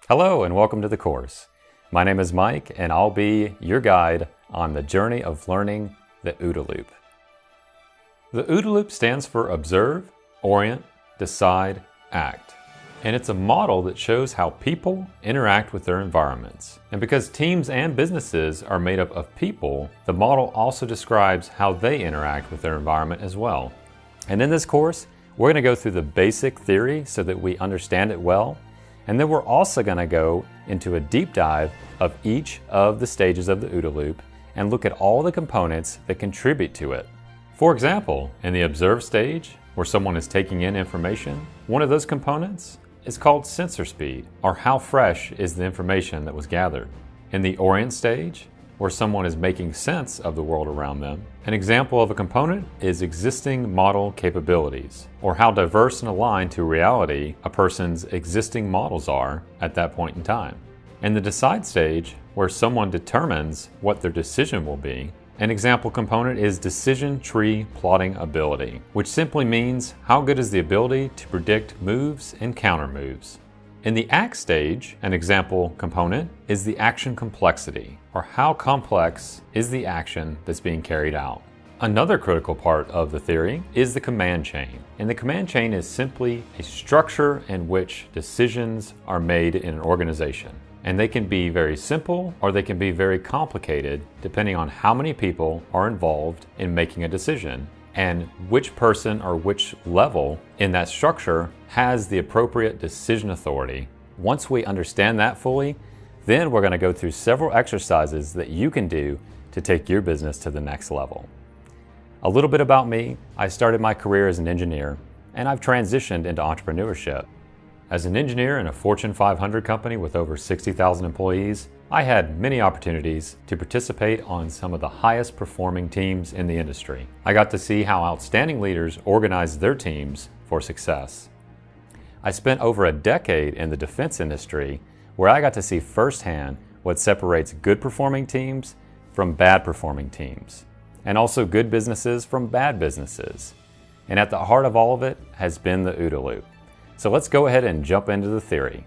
Hello and welcome to the course. My name is Mike and I'll be your guide on the journey of learning the OODA loop. The OODA loop stands for Observe, Orient, Decide, Act. And it's a model that shows how people interact with their environments. And because teams and businesses are made up of people, the model also describes how they interact with their environment as well. And in this course, we're going to go through the basic theory so that we understand it well. And then we're also going to go into a deep dive of each of the stages of the OODA loop and look at all the components that contribute to it. For example, in the observe stage, where someone is taking in information, one of those components is called sensor speed, or how fresh is the information that was gathered. In the orient stage, where someone is making sense of the world around them, an example of a component is existing model capabilities, or how diverse and aligned to reality a person's existing models are at that point in time. In the decide stage, where someone determines what their decision will be, an example component is decision tree plotting ability, which simply means how good is the ability to predict moves and counter moves. In the act stage, an example component is the action complexity, or how complex is the action that's being carried out. Another critical part of the theory is the command chain. And the command chain is simply a structure in which decisions are made in an organization. And they can be very simple or they can be very complicated depending on how many people are involved in making a decision and which person or which level in that structure has the appropriate decision authority. Once we understand that fully, then we're going to go through several exercises that you can do to take your business to the next level. A little bit about me: I started my career as an engineer and I've transitioned into entrepreneurship. As an engineer in a Fortune 500 company with over 60,000 employees, I had many opportunities to participate on some of the highest performing teams in the industry. I got to see how outstanding leaders organize their teams for success. I spent over a decade in the defense industry where I got to see firsthand what separates good performing teams from bad performing teams, and also good businesses from bad businesses. And at the heart of all of it has been the OODA loop. So let's go ahead and jump into the theory.